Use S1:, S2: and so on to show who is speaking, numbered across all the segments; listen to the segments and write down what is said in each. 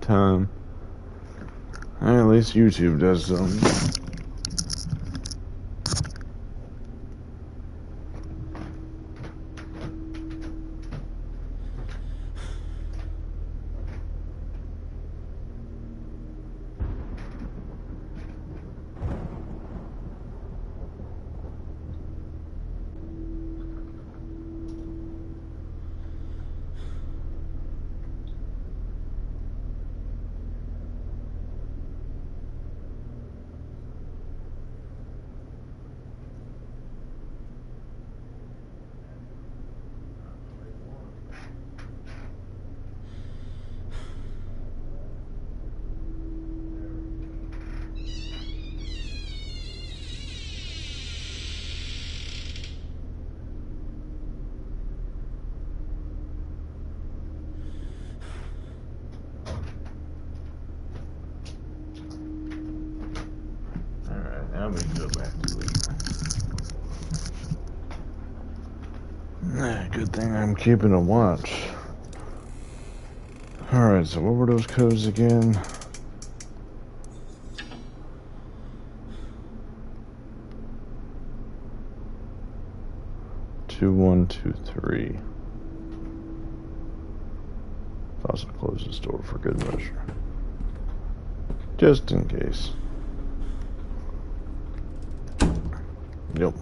S1: time. At least YouTube does something. Now we can go back to sleep. Good thing I'm keeping a watch. Alright, so what were those codes again? Two, 1, 2, 3. Also close this door for good measure. Just in case. Yep.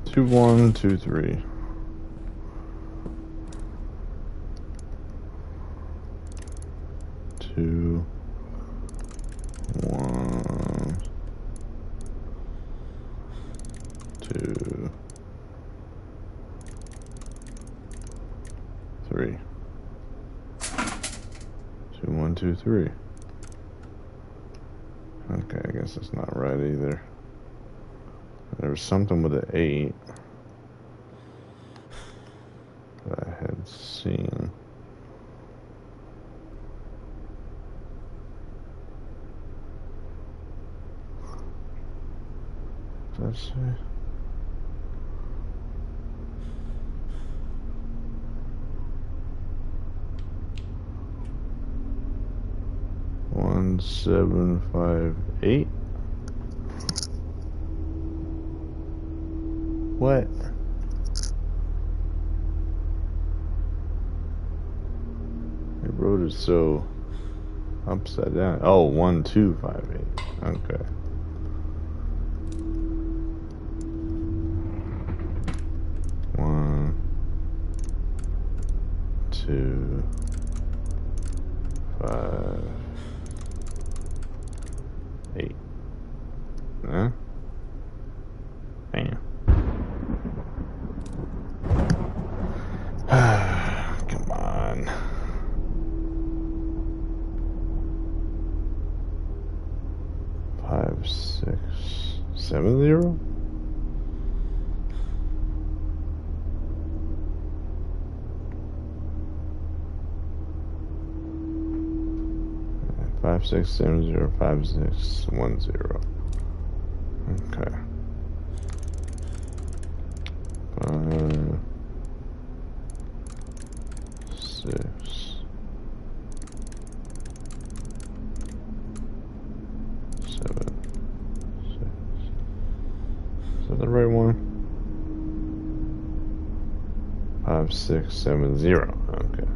S1: 2, 1, 2, 3. 2, 1, 2, 3. 2, 1, 2, 3. Okay, I guess that's not right either. There was something with an 8 that I had seen. Does that say? One, 7, 5, 8. What? They wrote it so upside down. Oh, 1, 2, 5, 8. Okay. One, 2, 5, 8. Huh? Bam. Come on. 5, 6, 7, 0? Five, 6, 7, 0, 5, 6, 1, 0. Okay. 5, 6, 7, 6. Is that the right one? 5, 6, 7, 0. Okay.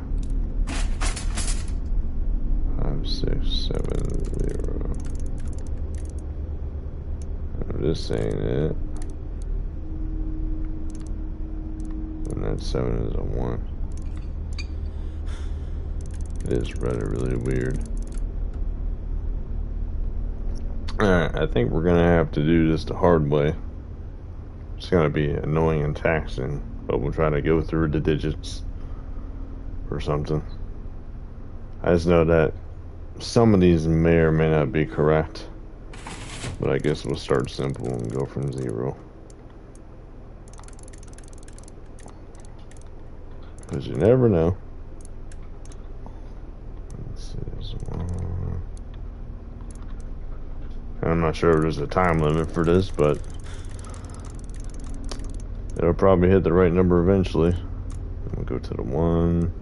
S1: 5, 6, 7, 0. I'm just saying it. And that 7 is a 1. It is really weird. Alright, I think we're gonna have to do this the hard way. It's gonna be annoying and taxing, but we'll try to go through the digits or something. I just know that some of these may or may not be correct, but I guess we'll start simple and go from 0. Because you never know. This is 1. I'm not sure if there's a time limit for this, but it'll probably hit the right number eventually. We'll go to the 1.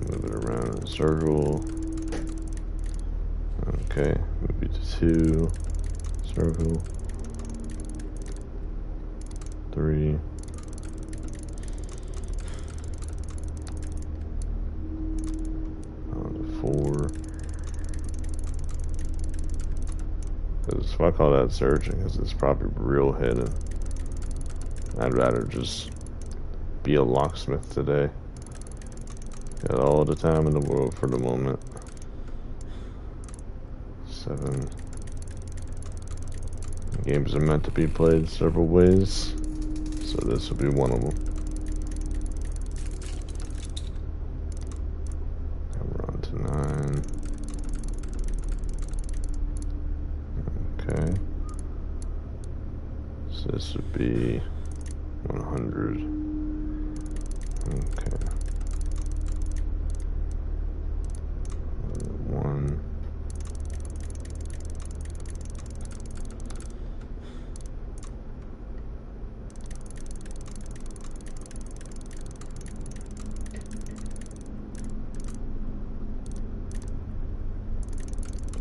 S1: Move it around Circle. Okay, move it to 2. Circle. 3. On to 4. Because if I call that searching, because it's probably real hidden. I'd rather just be a locksmith today. Got all the time in the world for the moment. 7. Games are meant to be played several ways, so this will be one of them. And we're on to 9. Okay. So this would be 100. Okay. 1.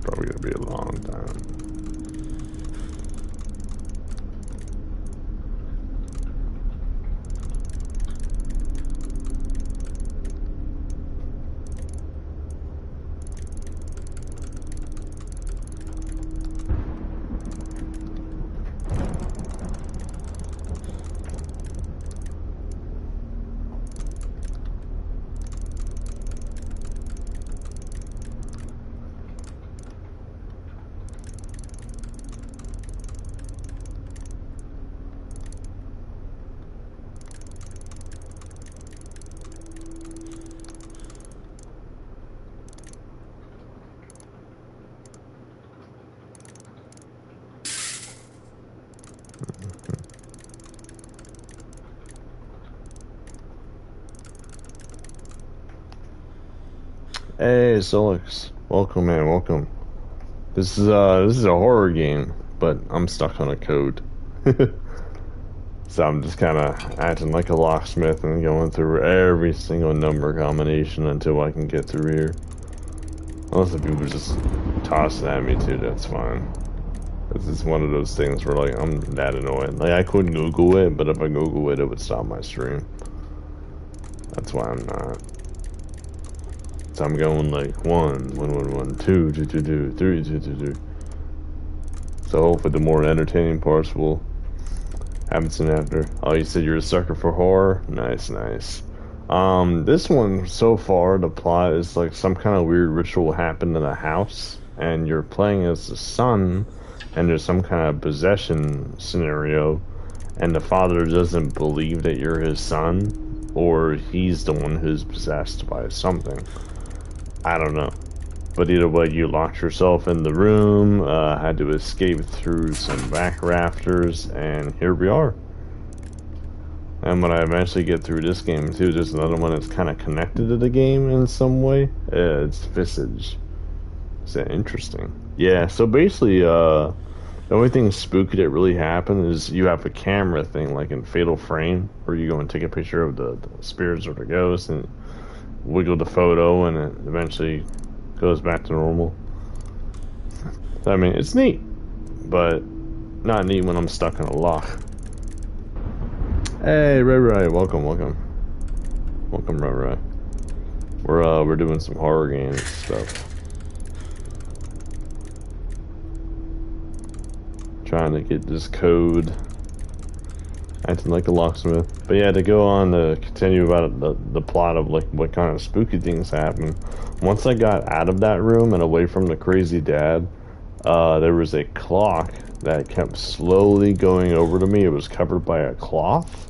S1: Probably gonna be a long time. Hey, Solix. Welcome, man. Welcome. This is a horror game, but I'm stuck on a code. So I'm just kind of acting like a locksmith and going through every single number combination until I can get through here. Unless the people just toss it at me too, that's fine. This is one of those things where like I'm that annoyed. Like I could Google it, but if I Google it, it would stop my stream. That's why I'm not. So I'm going like 1, 1, 1, 1, 2, 2, 2, 2, 3, 2, 2, 2. So hopefully the more entertaining parts will happen soon after. Oh, you said you're a sucker for horror? Nice, nice. This one so far, the plot is like some kind of weird ritual happened in a house, and you're playing as the son, and there's some kind of possession scenario, and the father doesn't believe that you're his son, or he's the one who's possessed by something. I don't know. But either way, you locked yourself in the room, had to escape through some back rafters, and here we are. And when I eventually get through this game too, there's another one that's kind of connected to the game in some way. It's Visage. Is that interesting? Yeah, so basically, the only thing spooky that really happened is you have a camera thing, like in Fatal Frame, where you go and take a picture of the spirits or the ghosts and wiggle the photo, and it eventually goes back to normal. I mean, it's neat, but not neat when I'm stuck in a lock. Hey, Ray, welcome. Welcome, Ray. We're doing some horror games stuff. Trying to get this code. Acting like a locksmith. But yeah, to go on to continue about the plot of like what kind of spooky things happen. Once I got out of that room and away from the crazy dad, there was a clock that kept slowly going over to me. It was covered by a cloth.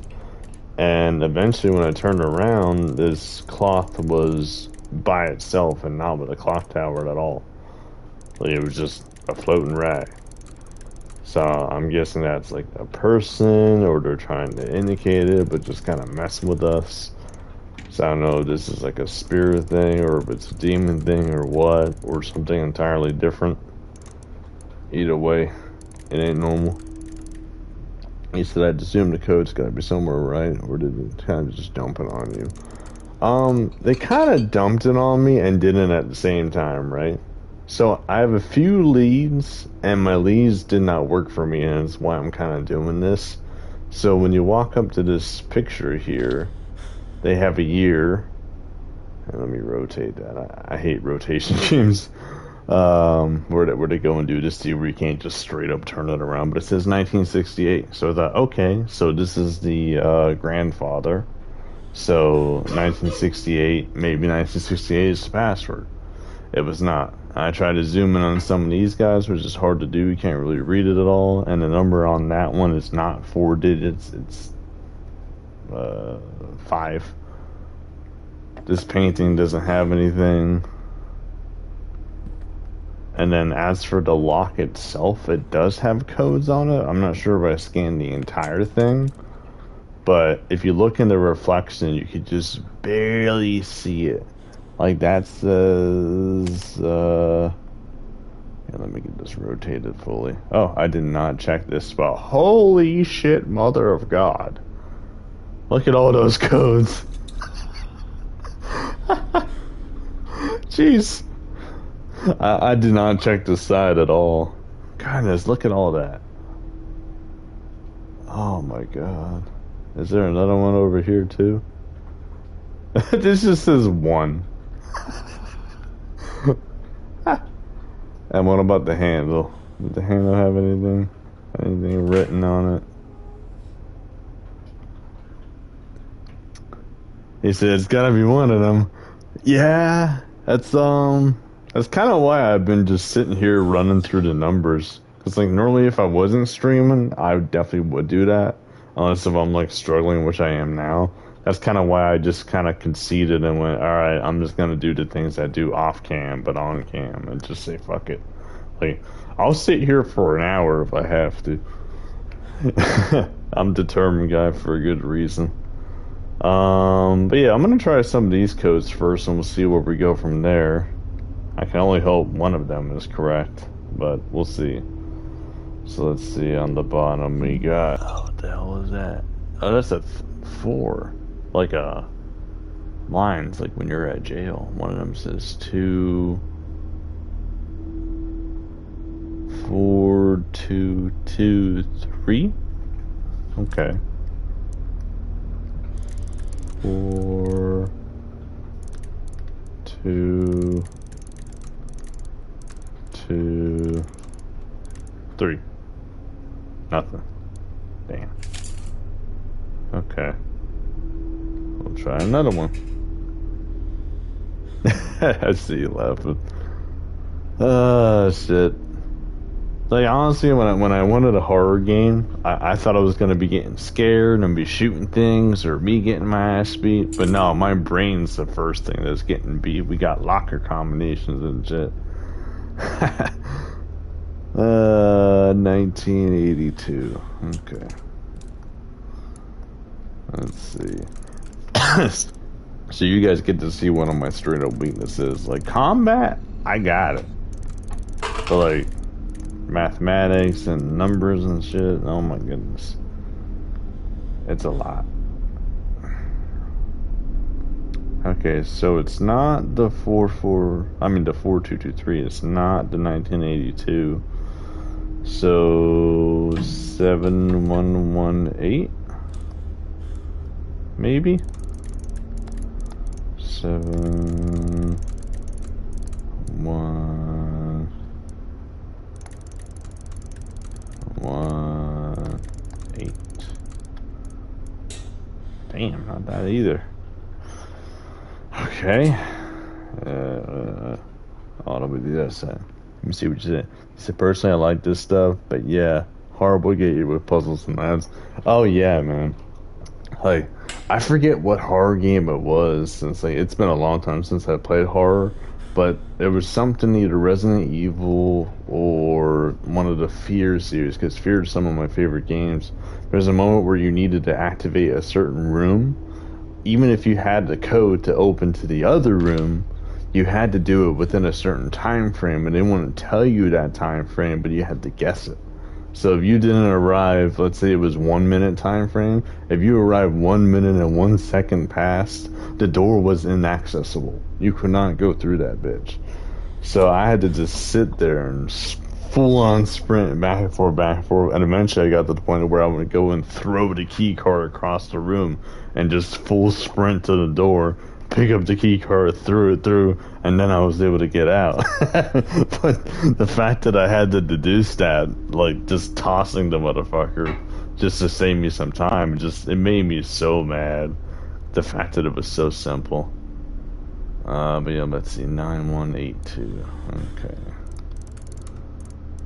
S1: And eventually when I turned around, this cloth was by itself and not with a clock tower at all. Like it was just a floating rag. So I'm guessing that's like a person, or they're trying to indicate it, but just kind of messing with us. So I don't know if this is like a spirit thing, or if it's a demon thing, or what, or something entirely different. Either way, it ain't normal. You said I'd assume the code's gotta be somewhere, right? Or did it kind of just dump it on you? They kind of dumped it on me and didn't at the same time, right? So I have a few leads, and my leads did not work for me, and that's why I'm kind of doing this. So when you walk up to this picture here, they have a year. And let me rotate that. I hate rotation games. Where they go and do this to you where you can't just straight up turn it around. But it says 1968. So I thought, okay, so this is the grandfather. So 1968, maybe 1968 is the password. It was not. I tried to zoom in on some of these guys, which is hard to do. You can't really read it at all. And the number on that one is not 4 digits. It's 5. This painting doesn't have anything. And then as for the lock itself, it does have codes on it. I'm not sure if I scanned the entire thing. But if you look in the reflection, you could just barely see it. Like that says, yeah, let me get this rotated fully. Oh, I did not check this spot. Holy shit, mother of God. Look at all those codes. Jeez. I did not check the side at all. Goodness, look at all that. Oh my God. Is there another one over here too? This just says 1. And what about the handle? Did the handle have anything? Anything written on it? He said it's gotta be one of them. Yeah, that's kind of why I've been just sitting here running through the numbers. Cause like normally if I wasn't streaming, I definitely would do that. Unless if I'm like struggling, which I am now. That's kind of why I just kind of conceded and went, alright, I'm just going to do the things I do off cam, but on cam, and just say, fuck it. Like, I'll sit here for an hour if I have to. I'm a determined guy for a good reason. But yeah, I'm going to try some of these codes first, and we'll see where we go from there. I can only hope one of them is correct, but we'll see. So let's see, on the bottom we got, oh, what the hell is that? Oh, that's a 4. Like lines, like when you're at jail. One of them says 2 4 2 2 3. Okay. 4 2 2 3. Nothing. Damn. Okay. We'll try another one. I see you laughing. Shit. Like, honestly, when I wanted a horror game, I thought I was going to be getting scared and be shooting things or me getting my ass beat. But no, my brain's the first thing that's getting beat. We got locker combinations and shit. 1982. Okay. Let's see. So you guys get to see one of my straight up weaknesses. Like combat, I got it. But like mathematics and numbers and shit, oh my goodness. It's a lot. Okay, so it's not the 4223, it's not the 1982. So 7118? Maybe? 7 1 1 8. Damn, not that either. Okay. Oh, let me do that set. Let me see what you said. You said, personally, I like this stuff, but yeah, horrible get you with puzzles and ads. Oh yeah, man. Like, I forget what horror game it was, since like it's been a long time since I played horror, but there was something either Resident Evil or one of the Fear series, because Fear is some of my favorite games. There's a moment where you needed to activate a certain room. Even if you had the code to open to the other room, you had to do it within a certain time frame, and they wouldn't tell you that time frame, but you had to guess it. So if you didn't arrive, let's say it was 1 minute time frame, if you arrived 1 minute and 1 second past, the door was inaccessible. You could not go through that bitch. So I had to just sit there and full on sprint back and forth, and eventually I got to the point where I would go and throw the key card across the room and just full sprint to the door, pick up the key card, threw it through, and then I was able to get out. But the fact that I had to deduce that, like just tossing the motherfucker just to save me some time, it made me so mad. The fact that it was so simple. But yeah, let's see, 9182. Okay.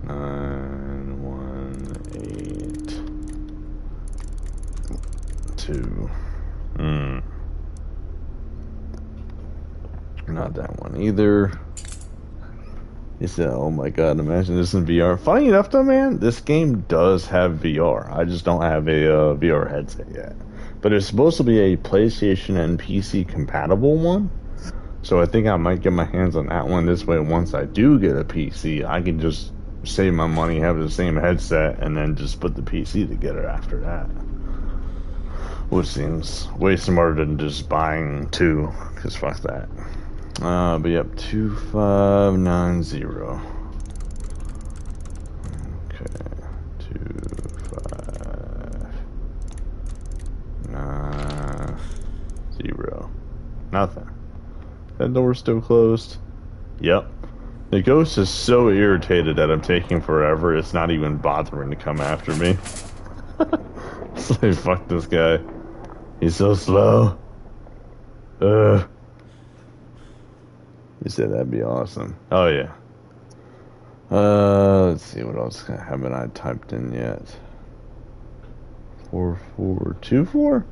S1: 9182. Not that one either. He said, oh my god, imagine this in VR. Funny enough though, man, this game does have VR. I just don't have a VR headset yet. But it's supposed to be a PlayStation and PC compatible one. So I think I might get my hands on that one. This way, once I do get a PC, I can just save my money, have the same headset, and then just put the PC together after that. Which seems way smarter than just buying two, because fuck that. But yep, 2590. Okay, 2590. Nothing. That door's still closed. Yep. The ghost is so irritated that I'm taking forever, it's not even bothering to come after me. It's like, fuck this guy. He's so slow. You said that'd be awesome. Oh, yeah. Let's see, what else haven't I typed in yet? 4424?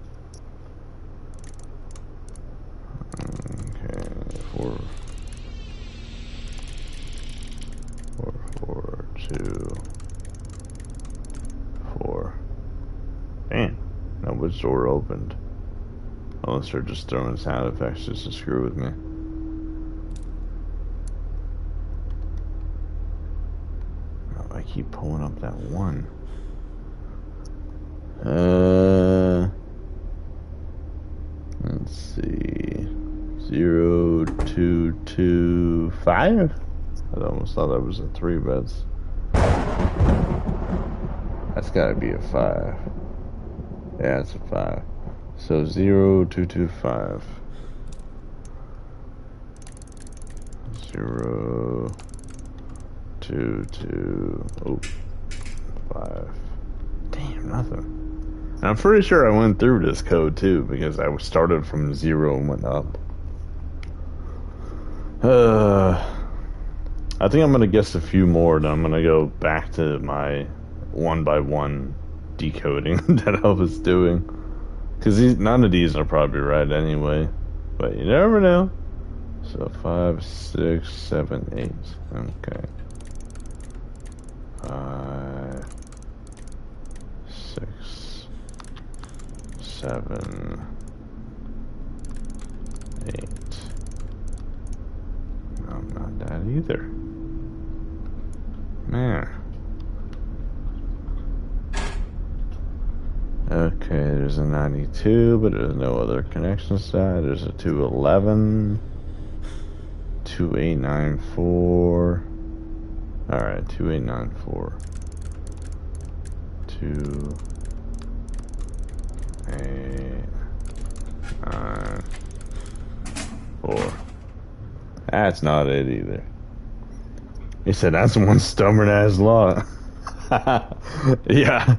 S1: Okay, 4424. Damn, now which door opened? Unless they're just throwing sound effects just to screw with me. Oh, I keep pulling up that one. Let's see. 0225? I almost thought that was a 3 beds. That's gotta be a 5. Yeah, it's a 5. So 0225. 022. Damn, nothing. And I'm pretty sure I went through this code too, because I started from 0 and went up. I think I'm gonna guess a few more, then I'm gonna go back to my 1x1 decoding that I was doing. Because none of these are probably right anyway. But you never know. So 5, 6, 7, 8. Okay. 5, 6, 7, 8. No, not that either. Man. Okay, there's a 92, but there's no other connection side. There's a 211. 2894. Alright, 2894. 2894. That's not it either. He said that's one stubborn ass lot. Yeah.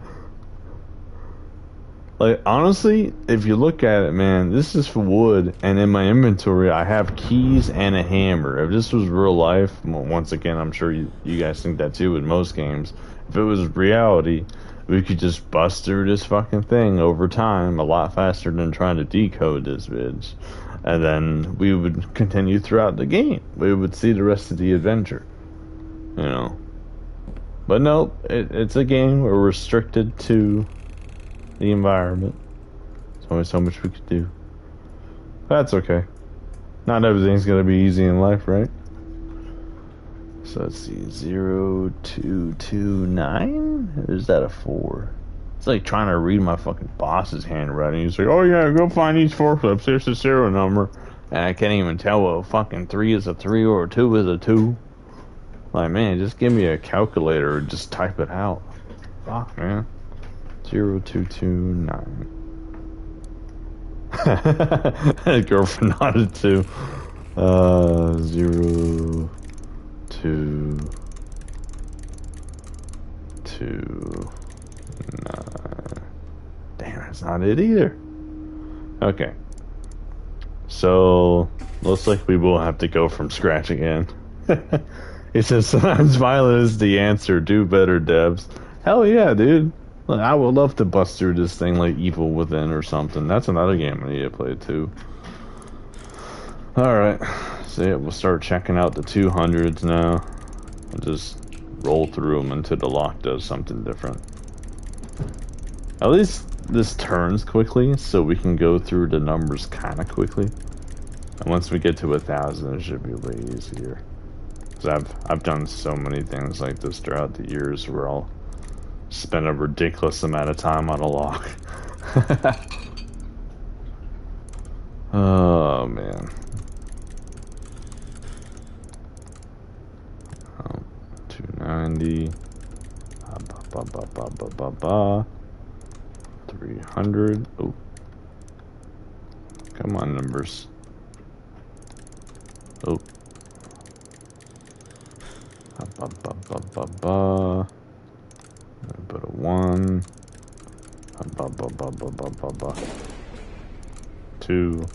S1: Like, honestly, if you look at it, man, this is for wood, and in my inventory, I have keys and a hammer. If this was real life, well, once again, I'm sure you guys think that too in most games. If it was reality, we could just bust through this fucking thing over time a lot faster than trying to decode this bitch. And then we would continue throughout the game. We would see the rest of the adventure. You know. But nope, it's a game. We're restricted to the environment. There's only so much we could do. That's okay. Not everything's gonna be easy in life, right? So let's see, 0229? Or is that a 4? It's like trying to read my fucking boss's handwriting. He's like, oh yeah, go find these forklifts. Here's the serial number. And I can't even tell what a fucking 3 is a 3 or a 2 is a 2. Like, man, just give me a calculator and just type it out. Fuck, man. 0229. Girlfriend nodded too. 0 2 2 9. Damn, that's not it either. Okay. So, looks like we will have to go from scratch again. He says, sometimes violence is the answer. Do better, devs. Hell yeah, dude. I would love to bust through this thing like Evil Within or something. That's another game I need to play too. Alright. So yeah, we'll start checking out the 200s now. And just roll through them until the lock does something different. At least this turns quickly, so we can go through the numbers kind of quickly. And once we get to 1,000, it should be way easier. Because I've done so many things like this throughout the years where I'll spend a ridiculous amount of time on a lock. Oh man. 290. 300. Oh. Come on, numbers. Oh. Put a 1. 2.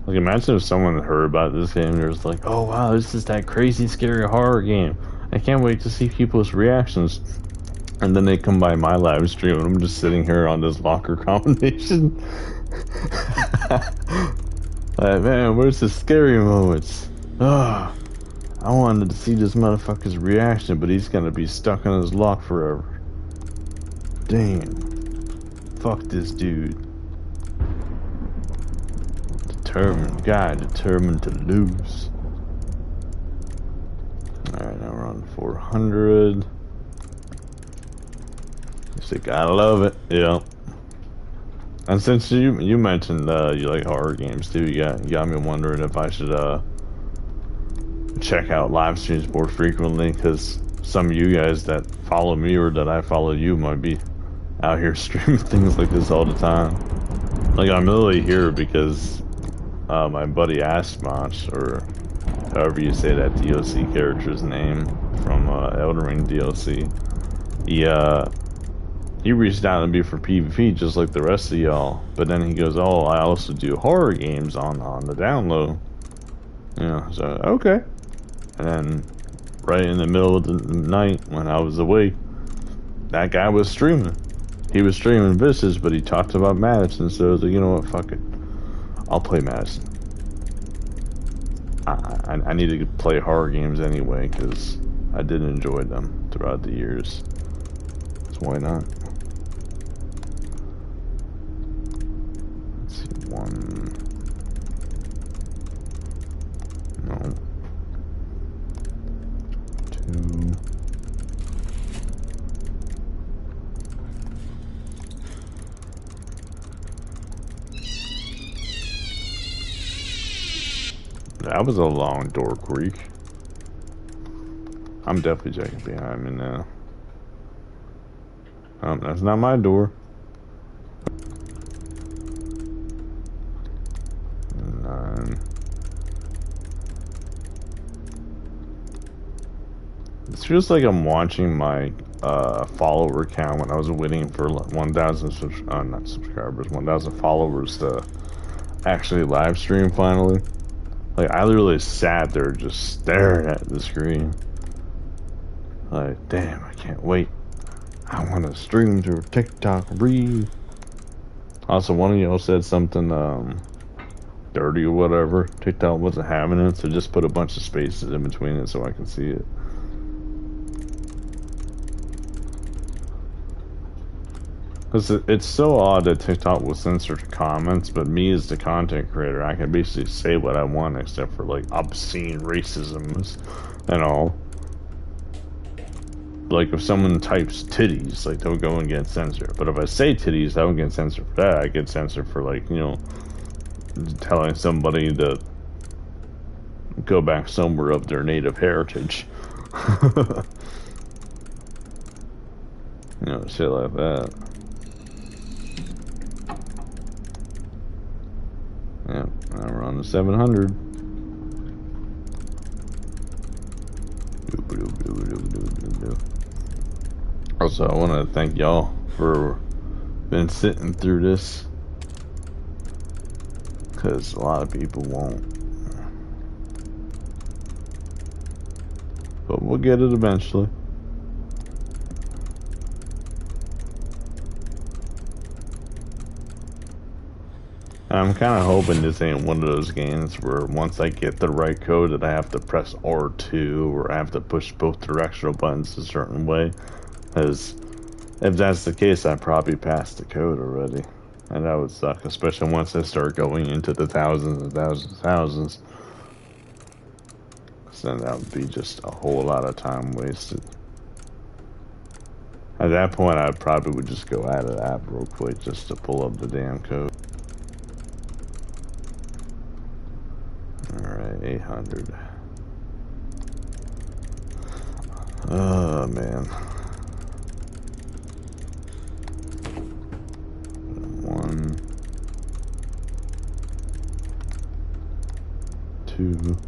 S1: Like, imagine if someone heard about this game and was like, oh wow, this is that crazy scary horror game. I can't wait to see people's reactions. And then they come by my live stream and I'm just sitting here on this locker combination. Like, man, where's the scary moments? Ah, I wanted to see this motherfucker's reaction, but he's gonna be stuck in his lock forever. Damn. Fuck this dude. Determined guy, determined to lose. Alright, now we're on 400. You gotta love it, yeah. And since you mentioned you like horror games too, you got me wondering if I should check out live streams more frequently, because some of you guys that follow me or that I follow you might be out here streaming things like this all the time. Like, I'm literally here because my buddy Asmach, or however you say that DLC character's name from Elden Ring DLC, he reached out to me for PvP just like the rest of y'all, but then he goes, oh, I also do horror games on the download. Yeah, so okay. And then right in the middle of the night when I was awake, that guy was streaming. He was streaming Vicious, but he talked about Madison, so I was like, you know what, fuck it. I'll play Madison. I need to play horror games anyway, because I did enjoy them throughout the years. So why not? Let's see, 1. No. 2. That was a long door creak. I'm definitely checking behind me now. That's not my door. 9. It feels like I'm watching my follower count when I was waiting for 1,000 not subscribers, 1,000 followers to actually live stream finally. Like, I literally sat there just staring at the screen. Like, damn, I can't wait. I want to stream through TikTok Read. Also, one of y'all said something dirty or whatever. TikTok wasn't having it, so just put a bunch of spaces in between it so I can see it. Because it's so odd that TikTok will censor the comments, but me as the content creator, I can basically say what I want except for like obscene racisms and all. Like if someone types titties, like they'll go and get censored. But if I say titties, I don't get censored for that. I get censored for like, you know, telling somebody to go back somewhere of their native heritage. You know, shit like that. Yep, now we're on the 700. Also, I want to thank y'all for been sitting through this, because a lot of people won't. But we'll get it eventually. I'm kind of hoping this ain't one of those games where once I get the right code that I have to press R2 or I have to push both directional buttons a certain way. Because if that's the case, I probably passed the code already. And that would suck, especially once I start going into the thousands and thousands and thousands. So then that would be just a whole lot of time wasted. At that point, I probably would just go out of the app real quick just to pull up the damn code. Alright, 800. Oh, man. 1, 2.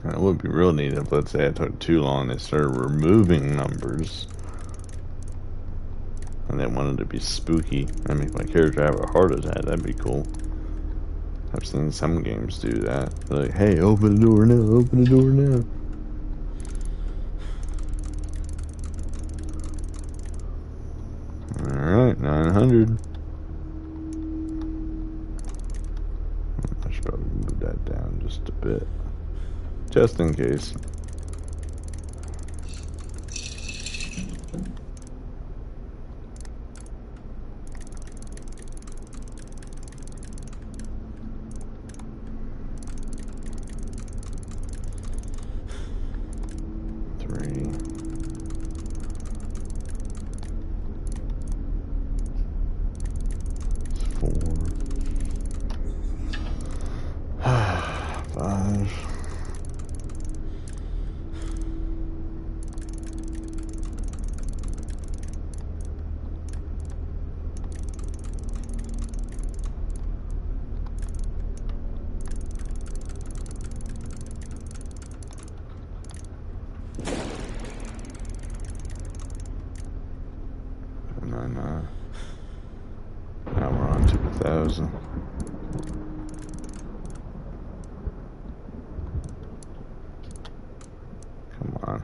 S1: It would be real neat if, let's say, I took too long, they started removing numbers. And they wanted to be spooky and make my character have a heart attack. That'd be cool. I've seen some games do that. They're like, hey, open the door now, open the door now. Alright, 900. I should probably move that down just a bit. Just in case. Now we're on to 1,000. Come on.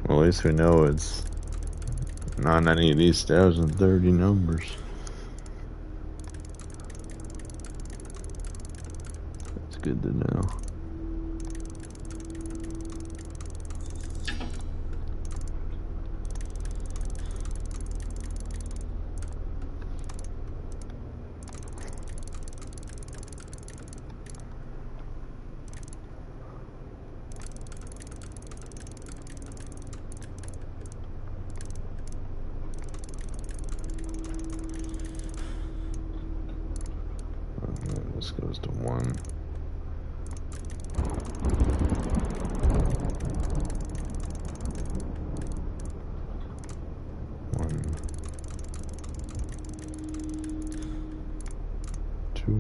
S1: Well, at least we know it's not any of these 1,030 numbers. That's good to know. This goes to 1. One, 2.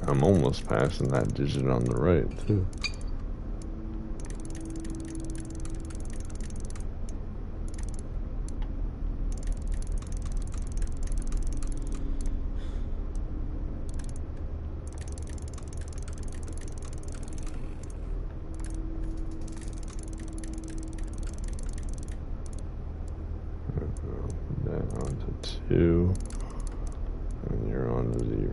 S1: I'm almost passing that digit on the right, too. Put that onto 2, and you're on to 0.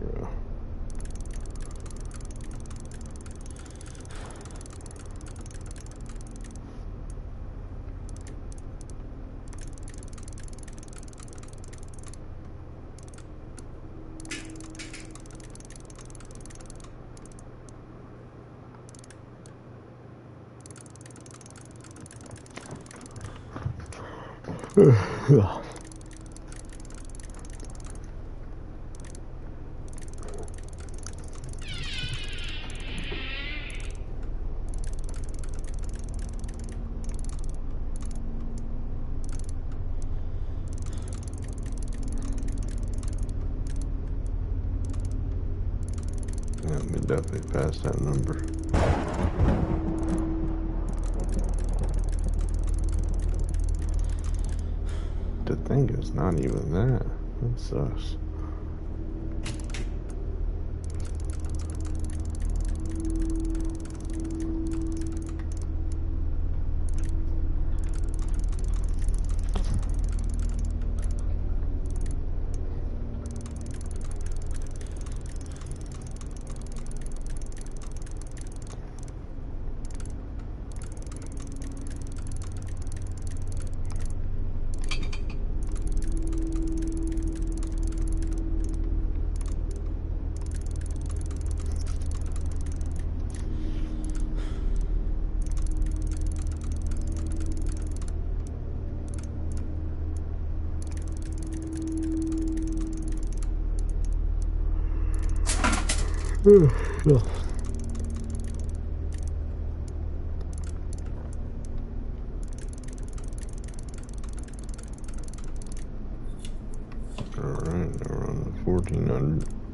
S1: Yeah, we definitely passed that number. The thing is not even that. That sucks. Yeah. Alright, now we're on the 1400.